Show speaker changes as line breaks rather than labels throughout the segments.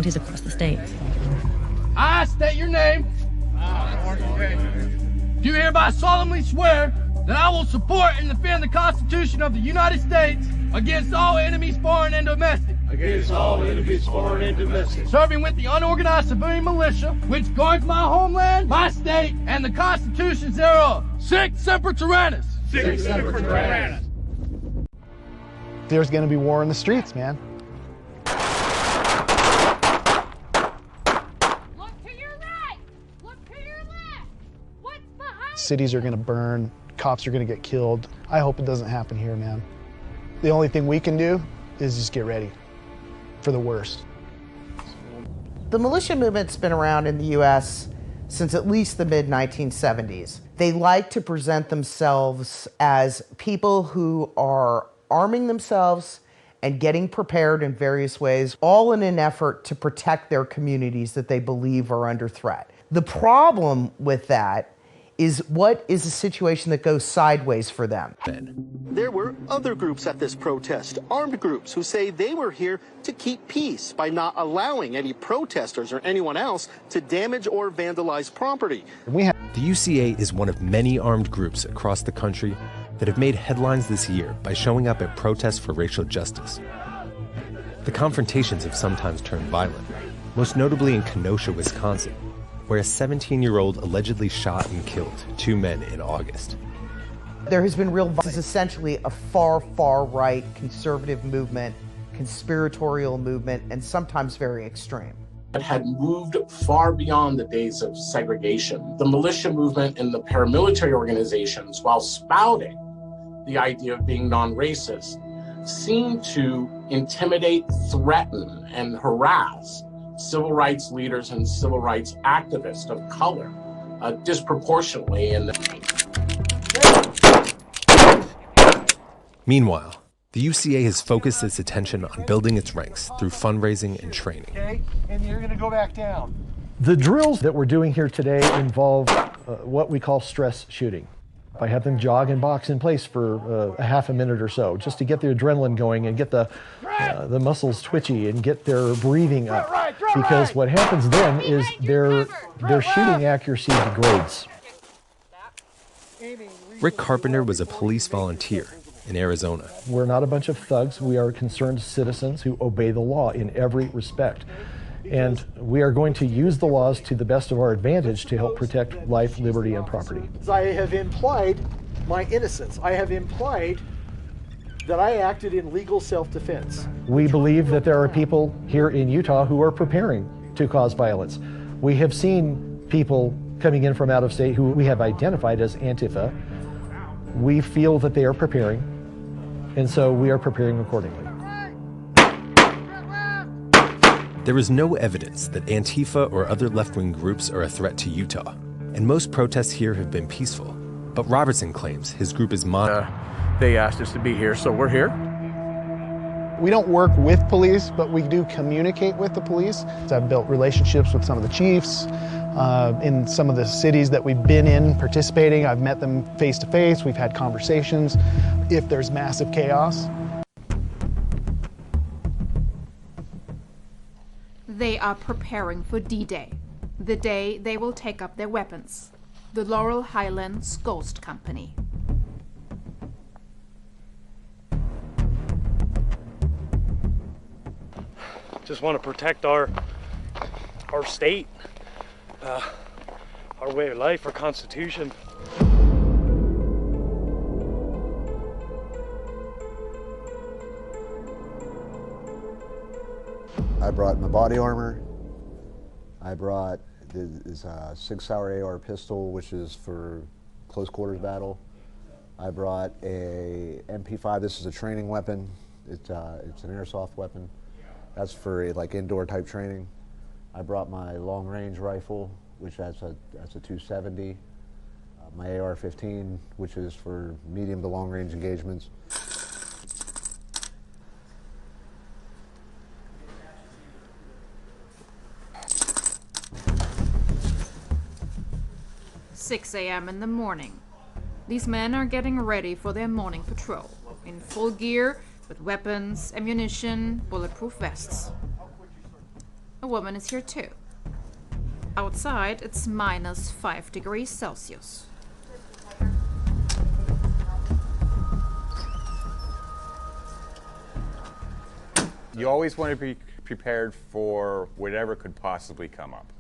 counties across the state.
I state your name. Do hereby solemnly swear that I will support and defend the Constitution of the United States against all enemies, foreign and domestic.
Against all enemies, foreign and domestic.
Serving with the unorganized civilian militia, which guards my homeland, my state, and the constitutions thereof. Sic semper tyrannis.
Sic semper tyrannis.
There's going to be war in the streets, man.
Look to your right. Look to your left. What's behind?
Cities are going to burn. Cops are going to get killed. I hope it doesn't happen here, man. The only thing we can do is just get ready for the worst.
The militia movement's been around in the U.S. since at least the mid-1970s. They like to present themselves as people who are arming themselves and getting prepared in various ways, all in an effort to protect their communities that they believe are under threat. The problem with that is what is a situation that goes sideways for them.
There were other groups at this protest, armed groups who say they were here to keep peace by not allowing any protesters or anyone else to damage or vandalize property.
The UCA is one of many armed groups across the country that have made headlines this year by showing up at protests for racial justice. The confrontations have sometimes turned violent, most notably in Kenosha, Wisconsin, where a 17-year-old allegedly shot and killed 2 men in August.
There has been real violence. This is essentially a far, far right conservative movement, conspiratorial movement, and sometimes very extreme.
It had moved far beyond the days of segregation. The militia movement and the paramilitary organizations, while spouting the idea of being non-racist, seemed to intimidate, threaten, and harass civil rights leaders and civil rights activists of color disproportionately.
Meanwhile, the UCA has focused its attention on building its ranks through fundraising and training.
Okay, and you're going to go back down.
The drills that we're doing here today involve what we call stress shooting. I have them jog and box in place for a half a minute or so, just to get the adrenaline going and get the muscles twitchy and get their breathing up. Because what happens then is their shooting accuracy degrades.
Rick Carpenter was a police volunteer in Arizona.
We're not a bunch of thugs. We are concerned citizens who obey the law in every respect. And we are going to use the laws to the best of our advantage to help protect life, liberty, and property.
I have implied my innocence. I have implied that I acted in legal self-defense.
We believe that there are people here in Utah who are preparing to cause violence. We have seen people coming in from out of state who we have identified as Antifa. We feel that they are preparing, and so we are preparing accordingly.
There is no evidence that Antifa or other left-wing groups are a threat to Utah, and most protests here have been peaceful. But Robertson claims his group is
They asked us to be here, so we're here.
We don't work with police, but we do communicate with the police. I've built relationships with some of the chiefs in some of the cities that we've been in participating. I've met them face to face. We've had conversations. If there's massive chaos,
They are preparing for D-Day, the day they will take up their weapons. The Laurel Highlands Ghost Company.
Just want to protect our state, our way of life, our Constitution.
I brought my body armor. I brought this 6-hour AR pistol, which is for close quarters battle. I brought a MP5. This is a training weapon. It's an airsoft weapon. That's for like indoor type training. I brought my long range rifle, which that's a 270. My AR-15, which is for medium to long range engagements.
6 a.m. in the morning. These men are getting ready for their morning patrol, in full gear, with weapons, ammunition, bulletproof vests. a woman is here too. Outside, it's minus 5 degrees Celsius.
You always want to be prepared for whatever could possibly come up.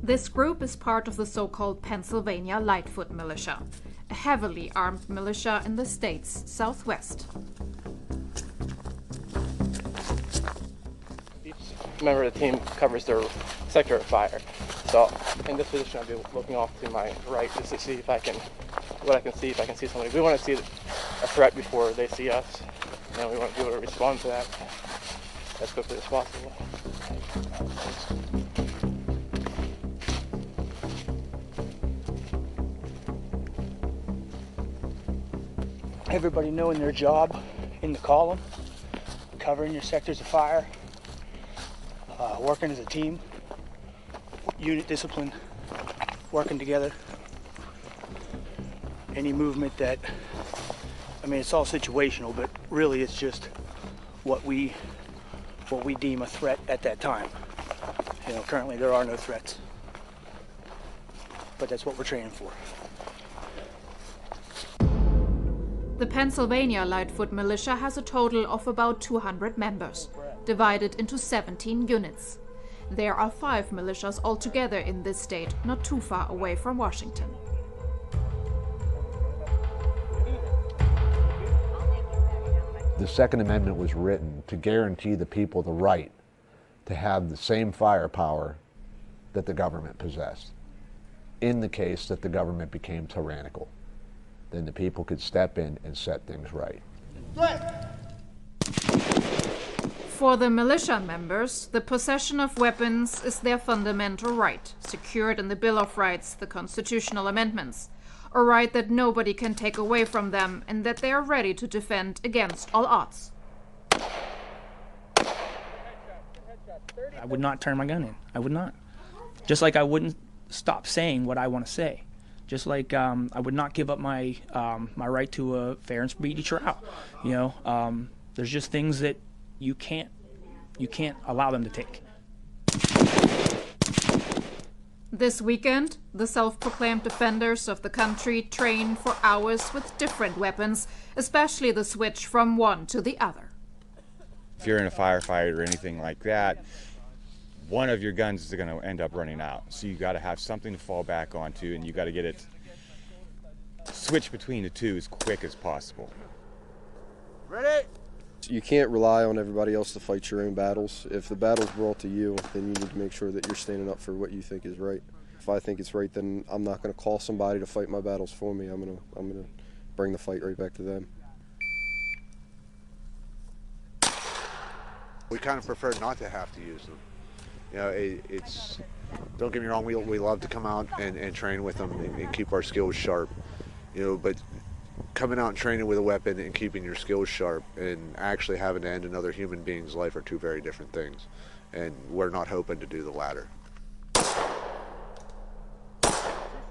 This group is part of the so-called Pennsylvania Lightfoot Militia, a heavily armed militia in the state's southwest.
Each member of the team covers their sector of fire. So in this position, I'll be looking off to my right just to see if I can see somebody. We want to see a threat before they see us, and we want to be able to respond to that as quickly as possible.
Everybody knowing their job in the column, covering your sectors of fire, working as a team, unit discipline, working together. Any movement that, I mean, it's all situational, but really it's just what we deem a threat at that time. You know, currently there are no threats, but that's what we're training for.
The Pennsylvania Lightfoot Militia has a total of about 200 members, divided into 17 units. There are 5 militias altogether in this state, not too far away from Washington.
The Second Amendment was written to guarantee the people the right to have the same firepower that the government possessed. In the case that the government became tyrannical, then the people could step in and set things right.
For the militia members, the possession of weapons is their fundamental right, secured in the Bill of Rights, the constitutional amendments, a right that nobody can take away from them and that they are ready to defend against all odds.
I would not turn my gun in. I would not. Just like I wouldn't stop saying what I want to say. Just like I would not give up my my right to a fair and speedy trial. You know, there's just things that you can't allow them to take.
This weekend, the self-proclaimed defenders of the country train for hours with different weapons, especially the switch from one to the other.
If you're in a firefight or anything like that, one of your guns is going to end up running out. So you got to have something to fall back onto, and you got to get it switch between the two as quick as possible.
Ready? You can't rely on everybody else to fight your own battles. If the battle's brought to you, then you need to make sure that you're standing up for what you think is right. If I think it's right, then I'm not going to call somebody to fight my battles for me. I'm going to bring the fight right back to them.
We kind of prefer not to have to use them. You know, it's don't get me wrong, we love to come out and train with them and keep our skills sharp. You know, but coming out and training with a weapon and keeping your skills sharp and actually having to end another human being's life are two very different things. And we're not hoping to do the latter.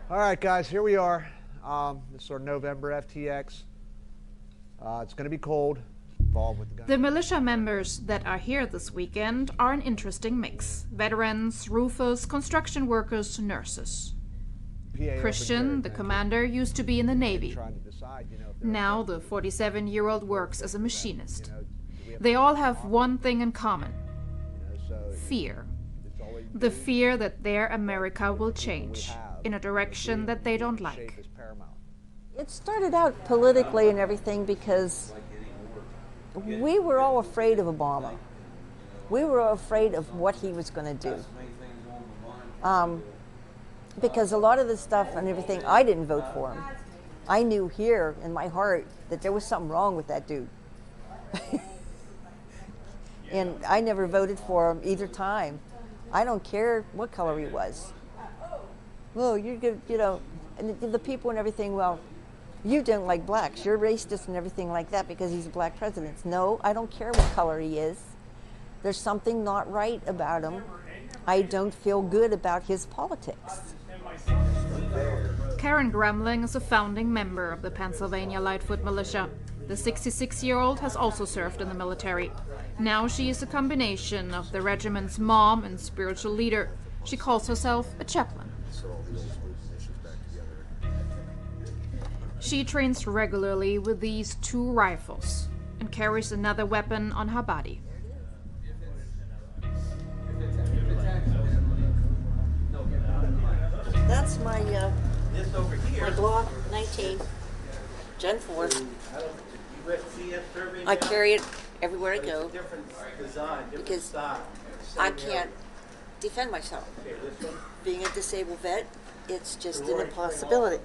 All right, guys, here we are. This is our November FTX. It's going to be cold.
The militia members that are here this weekend are an interesting mix. Veterans, roofers, construction workers, nurses. Christian, the commander, used to be in the Navy. Now the 47-year-old works as a machinist. They all have one thing in common: fear. The fear that their America will change in a direction that they don't like.
It started out politically and everything because we were all afraid of Obama. We were afraid of what he was going to do. Because a lot of the stuff and everything, I didn't vote for him. I knew here in my heart that there was something wrong with that dude. And I never voted for him either time. I don't care what color he was. Well, you're good, you know, and the people and everything, well, you don't like blacks, you're racist and everything like that because he's a black president. No, I don't care what color he is. There's something not right about him. I don't feel good about his politics.
Karen Gremling is a founding member of the Pennsylvania Lightfoot Militia. The 66-year-old has also served in the military. Now she is a combination of the regiment's mom and spiritual leader. She calls herself a chaplain. She trains regularly with these 2 rifles and carries another weapon on her body.
That's my Glock 19, Gen 4. I carry it everywhere I go because I can't defend myself. Being a disabled vet, it's just an impossibility.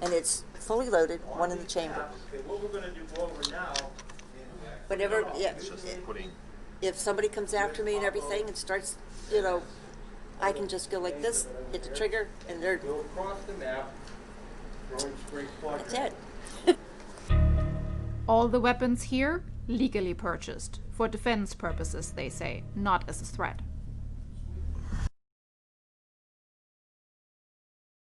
And it's fully loaded, one in the chamber. Whenever, if somebody comes after me and everything and starts, you know, I can just go like this, hit the trigger, and they're... That's it.
All the weapons here, legally purchased, for defense purposes, they say, not as a threat.